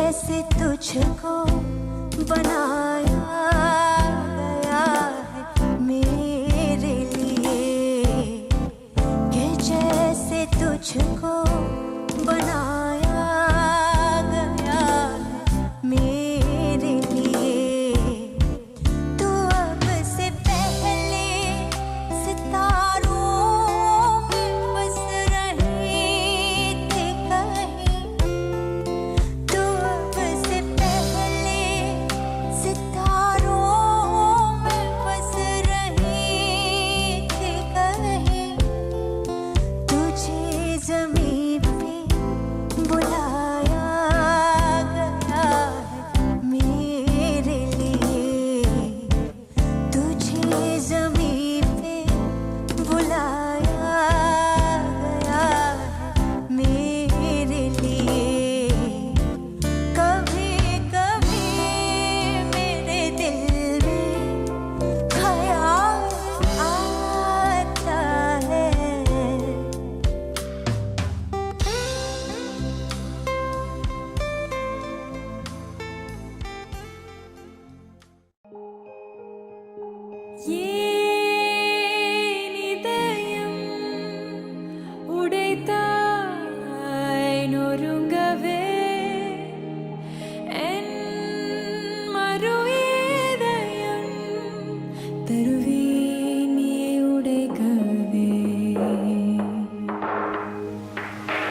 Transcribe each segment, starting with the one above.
जैसे तुझको बनाया गया है मेरे लिए, कि जैसे तुझको बनाया गया है मेरे लिए। तू अब से पहले सितारों में बस रही थी कहीं, तू अब से पहले सितारों में बस रही थी कहीं। तुझे ज़मीं पे बुलाया गया है मेरे लिए, तुझे ज़मीं पे बुलाया गया है मेरे लिए। कभी कभी मेरे दिल में ख्याल आता है। ஏன் இதயம் உடைத்தாய் நொறுங்கவே, என் மறு இதயம் தருவேன் நீ உடைக்கவே.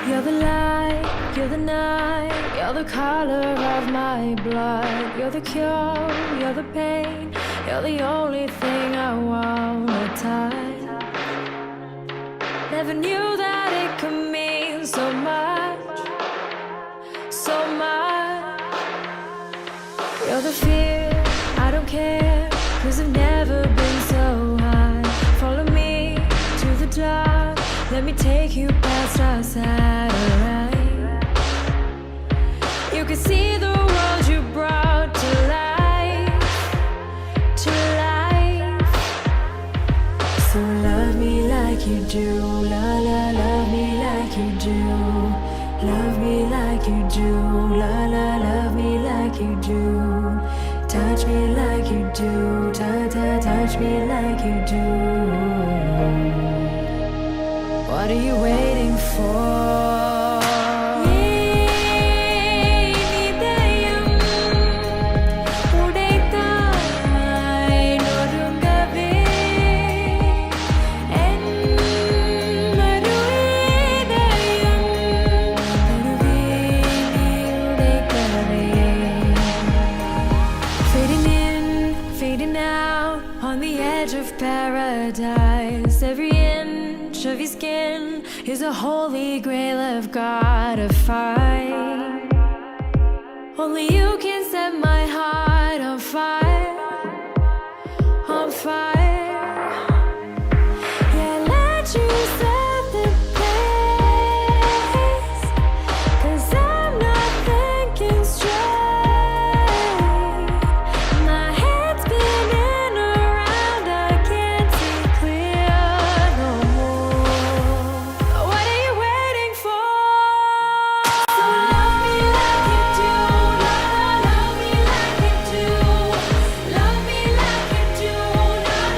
You're the light, you're the night, you're the color of my blood. You're the cure, you're the pain, you're the only thing I wanna touch. Never knew that it could mean so much, so much. You're the fear, I don't care, 'cause I've never been so high. Follow me to the dark, let me take you past our satellite. You can see the world you brought to life, to life. So love me like you do, la la, love me like you do. Love me like you do, la la, love me like you do. Touch me like you do, touch me like you do. What are you waiting for? On the edge of paradise, every inch of your skin is a holy grail I've gotta find. Only you can set my heart on fire, on fire. Yeah, let you set the pace, 'cause I'm not thinking straight. My head's spinning around, I can't see clear no more. What are you waiting for? So love me like you do, love me like you do. Love me like you do, love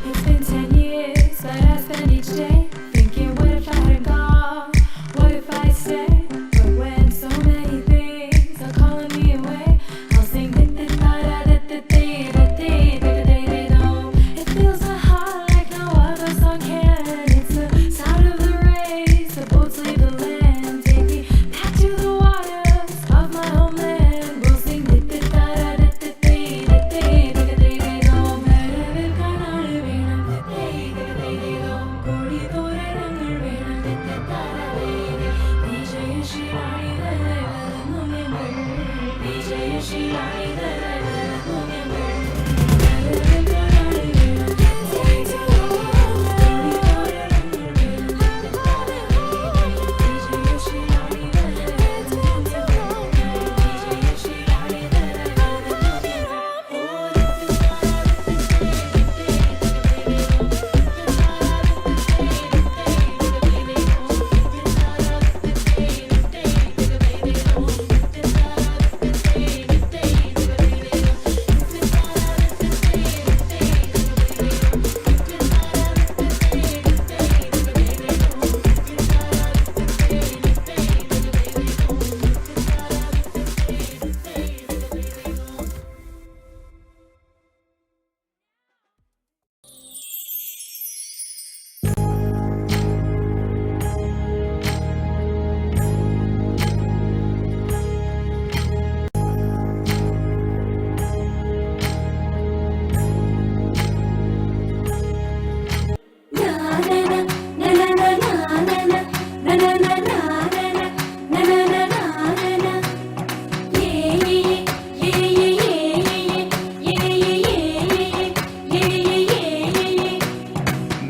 It's been 10 years that I spend each day thinking, what if I hadn't gone? What if I stayed? But when so many things are calling me away, I'll sing da da da da da da da da da da. It fills my heart like no other song can. It's the sound of the race, the boats leave the land. Take me back to the waters of my homeland. We'll sing da da da da da da da da da da. Wherever canal venom da da da da. Kodi thorangal venom da da da da. Vijaya Shirani da da munyangal. Vijaya Shirani da da munyangal. Wherever canal venom da da da da. Kodi thorangal venom da da da da. Vijaya Shirani da da munyangal. Vijaya Shirani da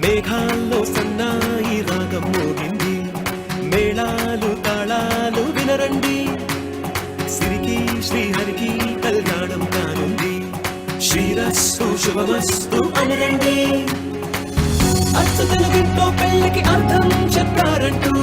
మేఘాల్లో సన్నాయి రాగం మోగింది, మేళాలు తాళాలు వినరండి. సిరికి శ్రీహరికి కళ్యాణం కానుంది, శ్రీరస్తు శుభమస్తు అనరండి. అచ్చు తెలుగింటో పెళ్లికి అర్థం చెప్పారంటూ,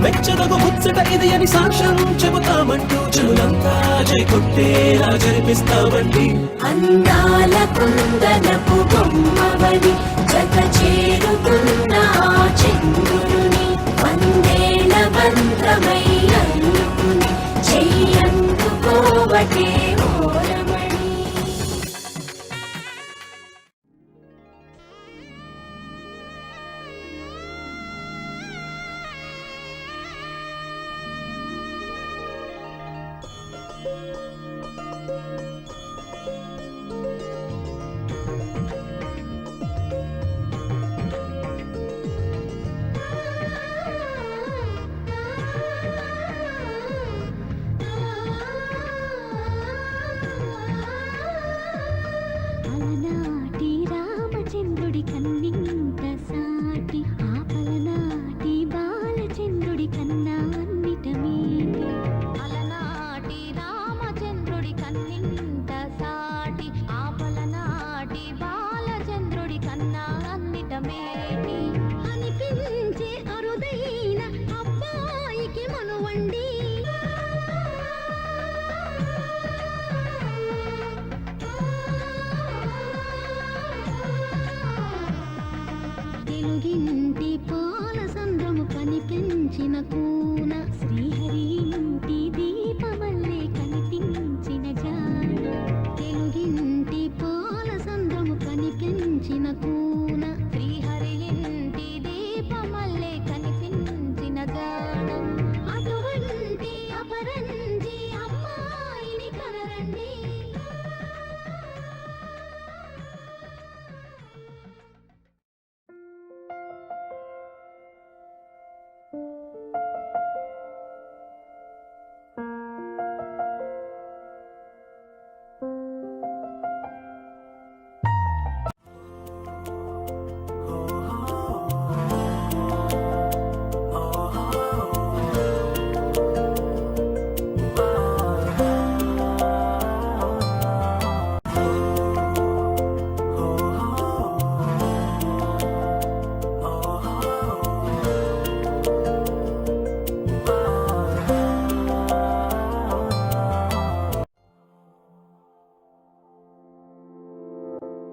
మెచ్చదగు ముచ్చట ఇది అని సాక్ష్యం చెబుతామంటూ, జనులంతా జై కొట్టేలా జరిపిస్తామండి. అందాల కుందనపు బొమ్మవని జత చేరుతున్న ఆ చంద్రుని వందేల మంత్రమై అల్లుకుని చెయ్యందుకోవటే ఓరమణి.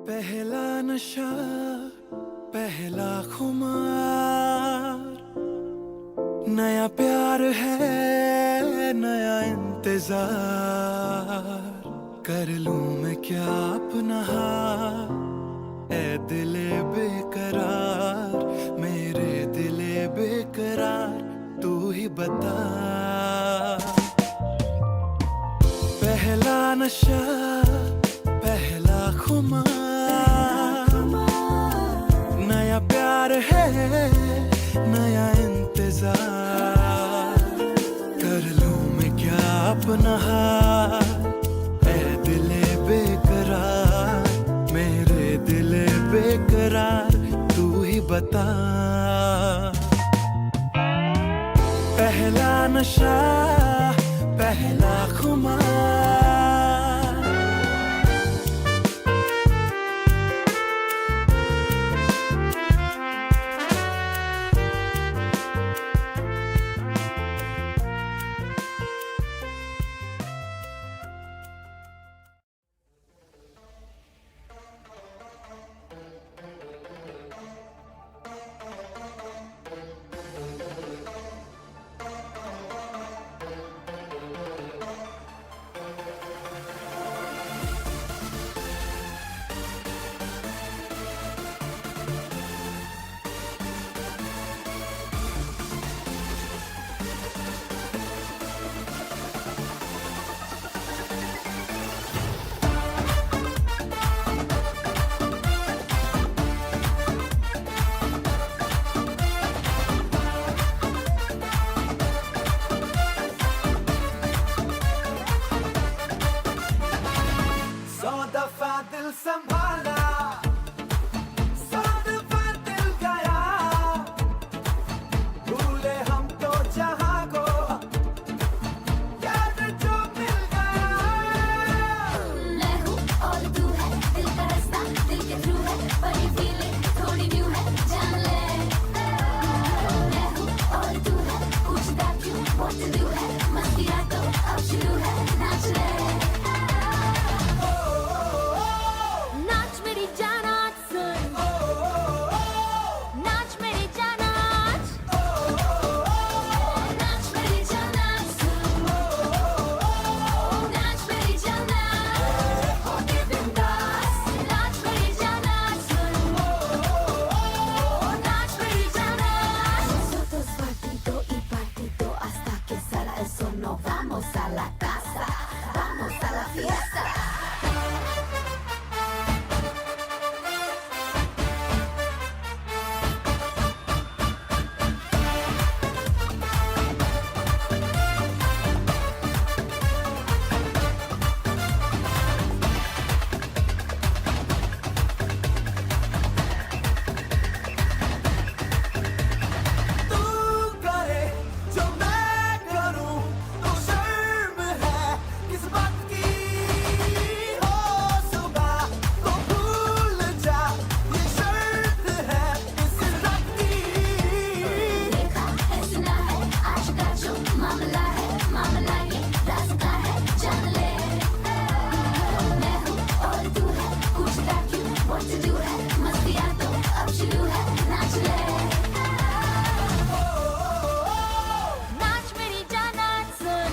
पहला नशा पहला खुमार, नया प्यार है नया इंतजार, कर लूं मैं क्या अपना हाल, ऐ दिले बेकरार, मेरे दिले बेकरार, तू ही बता। पहला नशा पहला खुमार, नया प्यार है नया इंतजार, कर लूं मैं क्या अपना हाल, ऐ दिले बेकरार, मेरे दिले बेकरार, तू ही बता। पहला नशा पहला खुमार। दिल संभाला, सौ दफा दिल गया, भूले हम तो जहां को, याद जो मिल गया। मैं हूँ और तू है, दिल का रास्ता दिल के थ्रू है, पर ये फीलिंग थोड़ी न्यू है, जान ले। मैं हूँ और तू है, पूछता क्यों what to do है, मस्तियाँ तो अब शुरू है, नाच ले। नाच मेरी जान आज सुन, नाच मेरी जान आज, नाच मेरी जान आज सुन, नाच मेरी जान आज, होके बिंदास, नाच मेरी जान आज सुन, नाच मेरी जान आज. Nosotros partido y partido hasta que salga el sol, no vamos a la casa, vamos a la fiesta. तू करे जो मैं करूं तो शर्म है किस बात की, हो सुबह तो भूल जा ये शर्त है इस रात की। देखा है सुना है आज का जो मामला है, मामला ये राज का है, जान ले। मैं हूँ और तू है, पूछता क्यों what to do है, मस्तियाँ तो अब शुरू है, नाच ले। नाच मेरी जान आज सुन,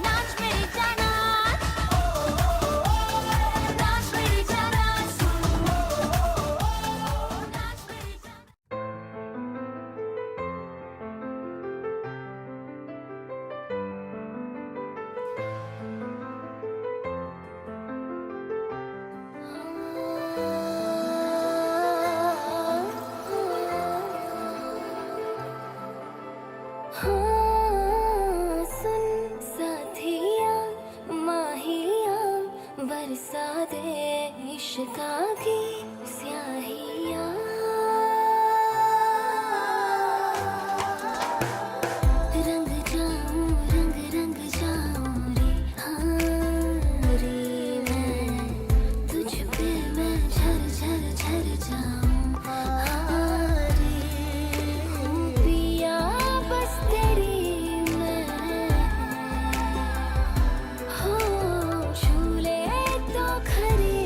नाच मेरी जान आज, नाच मेरी जान आज सुन, नाच मेरी जान। सुन साथिया माहिया बरसा दे इश्का की स्याहिया, रंग जाऊं रंग रंग जाऊं रे, हाँ रे मैं तुझ पे मैं झर झर झर जाऊं, हाँ रे हूँ पिया बस तेरी मैं, हो झूले तो खरी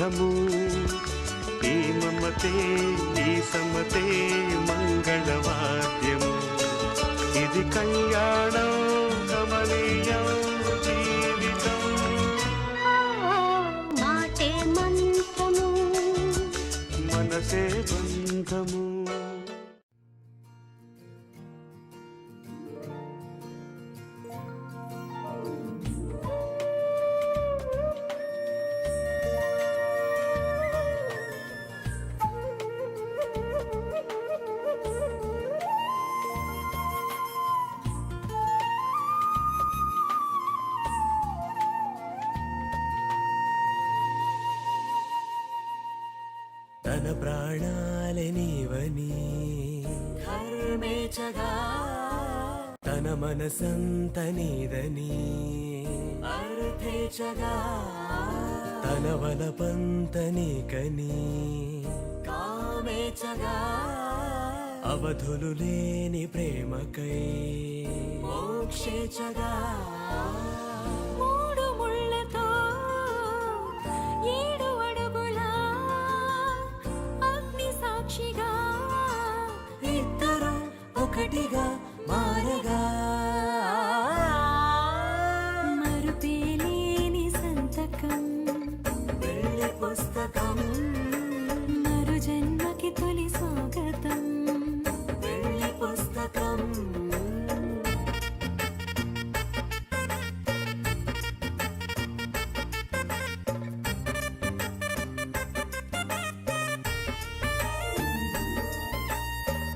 బంధము ఈ మమతే ఈ సమతే మంగళవాద్యము ఇది కళ్యాణం కమనీయం జీవితం మాటే మంత్రము మనసే బంధము తన ప్రాణాలే నీవని ధర్మేచగా తన మనసంత నీదని అర్థేచగా తన వలపంత నీకని కామేచగా అవధులు లేని ప్రేమకై మోక్షేచగా మూడు ముళ్ళతో ఏడు అడుగుల అగ్ని సాక్షిగా ఇద్దరు ఒకటిగా మారగా మరుపేలేని సంతకం వెళ్ళి పుస్తకం మరు జన్మకి తొలి స్వాగతం వెళ్ళి పుస్తకం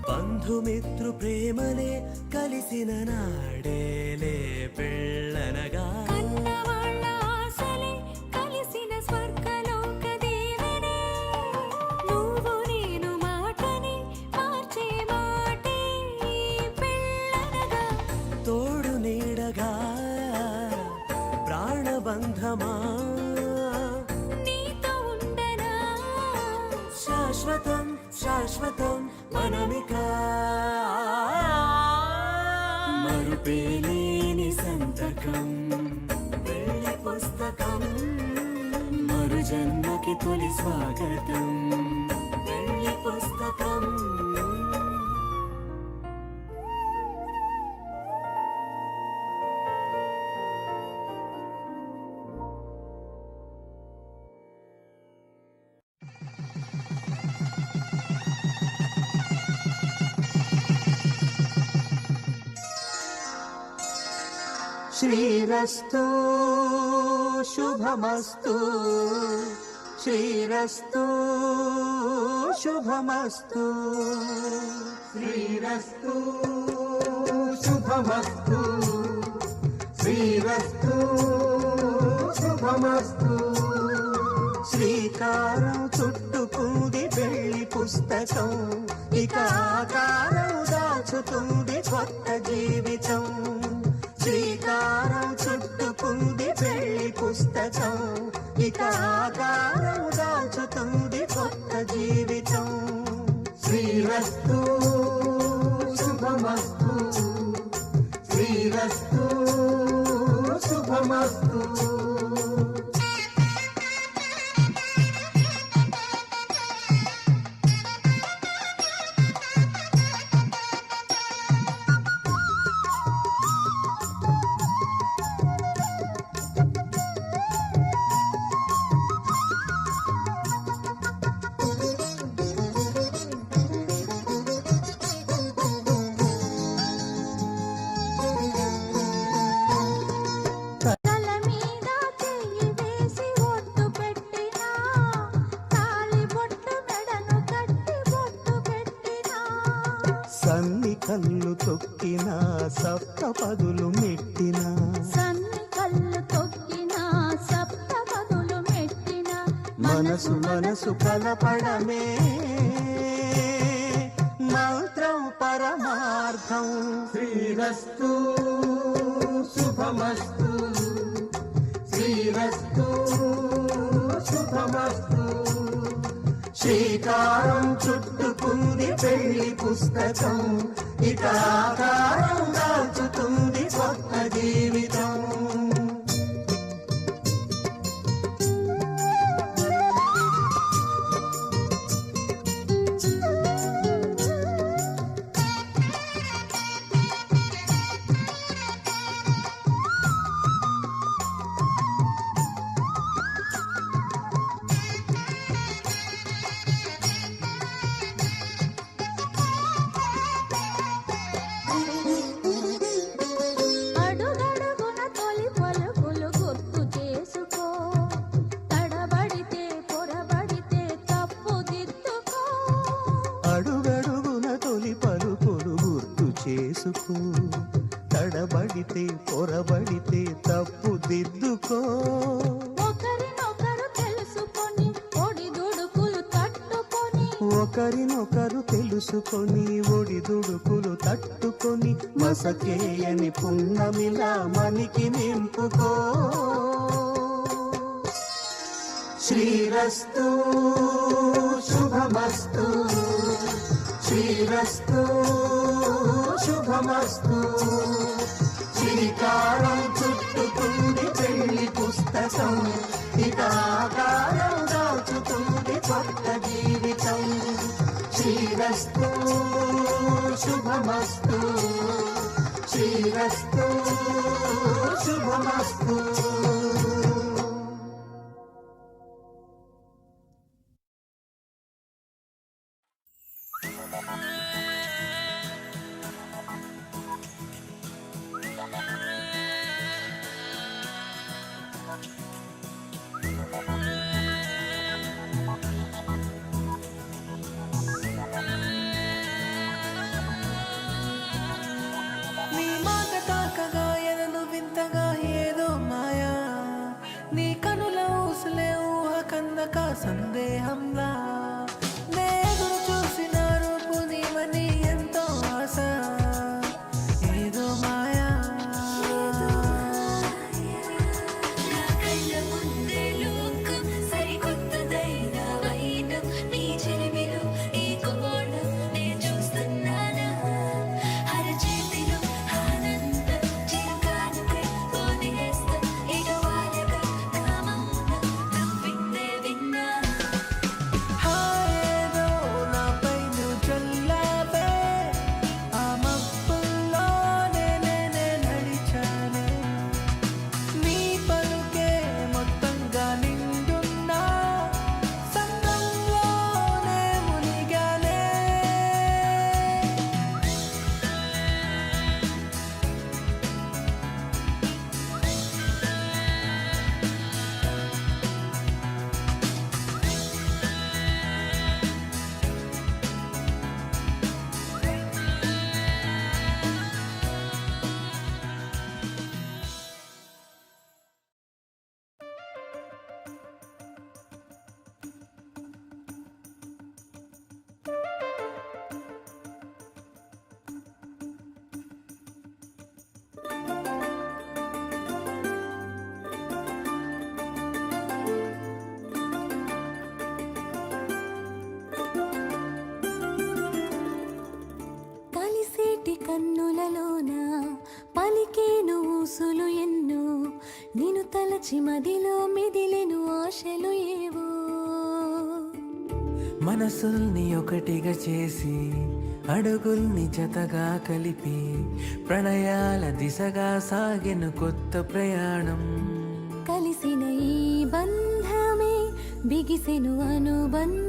బంధుమిత్రు ప్రేమలే కలిసిన నాడేలే పెళ్ళనగా కన్నవాళ్ళ ఆశలే కలిసిన స్వర్గలోక దీవెనే నువ్వు నేను మాటని మార్చే మాటే పెళ్ళనగా తోడు నీడగా ప్రాణబంధమా నీతో ఉండనా శాశ్వతం శాశ్వతం మనమిక మరుపేలేని సంతకం వెళ్ళి పుస్తకం మరు జన్మకి తొలి స్వాగతం వెళ్ళి పుస్తకం శ్రీరస్తు శుభమస్తు శ్రీరస్తు శుభమస్తు శ్రీరస్తు శుభమస్తు శ్రీరస్తు శుభమస్తు శ్రీకారం చుట్టుకుంది వెళ్ళి పుస్తకం ఇక ఆకారం దాచుతుంది కొత్త జీవితం శ్రీకారం చుట్టుకుంది వెళ్ళి పుస్తకం ఇక ఆకారం దాచుతుంది కొత్త జీవితం శ్రీరస్తు శుభమస్తు శ్రీరస్తు శుభమస్తు తల మీద చెయ్యి వేసి ఒట్టు పెట్టినా తాళి బొట్టు మెడను కట్టి బొట్టు పెట్టినా సన్ని కళ్ళు తొక్కిన సప్త పదులు మెట్టిన సన్ని కళ్ళు తొక్కినా సప్త పదులు మెట్టినా మనసు మనసు కలపడమే మంత్రం పరమార్థం శ్రీరస్తు శుభమస్తు శ్రీరస్తు శుభమస్తు శ్రీకారం చుట్టుకుంది పెళ్లి పుస్తకం ఇక ఆకారం దాచుతుంది కొత్త జీవితం ఎందుకు తడబడితే పొరబడితే తప్పు దిద్దుకో ఒకరినొకరు తెలుసుకొని ఒడిదుడుకులు తట్టుకొని ఒకరినొకరు తెలుసుకొని ఒడిదుడుకులు తట్టుకొని మసకేయని పున్నమిలా మనికి నింపుకో శ్రీరస్తు శుభమస్తు శ్రీరస్తు శుభమస్తు శ్రీకారం చుట్టుకుంది పెళ్లి పుస్తకం ఇక ఆకారం దాచుతుంది కొత్త జీవితం శ్రీరస్తు శుభమస్తు శ్రీరస్తు శుభమస్తు నీ మాట తాకగా ఎనను వింతగా ఏదో మాయా నీ కనుల ఊసులే ఊహ కందక సందేహంలా నే ఎదురు చూసిన రూపు నీవని ఎంతో ఆశ ఏదో మాయా నా కళ్ళ ముందే లోకం సరికొత్తదైన వైనం నీ చెలిమిలో ఈ కోణం నే చూస్తున్నానా అరచేతిలో ఆనందం చిరుకాంతే పోనేస్తా ఇటువాలుగా నా మౌనం నవ్విందే విన్నా హాయేదో నాపై నువ్వు చల్లావే ఆ మబ్బుల్లోనే నేనే నడిచానే నీ పలుకే మొత్తంగా నిండున్నా సంద్రంలోనే మునిగానే కలిసేటి కన్నులలోన పలికేను ఊసులు ఎన్నో నిన్ను తలచి మదిలో మెదిలెను ఆశలు ఏవో మనసుల్ని ఒకటిగా చేసి అడుగుల్ని జతగా కలిపి ప్రణయాల దిశగా సాగెను కొత్త ప్రయాణం కలిసిన ఈ బంధమే బిగిసెను అనుబంధం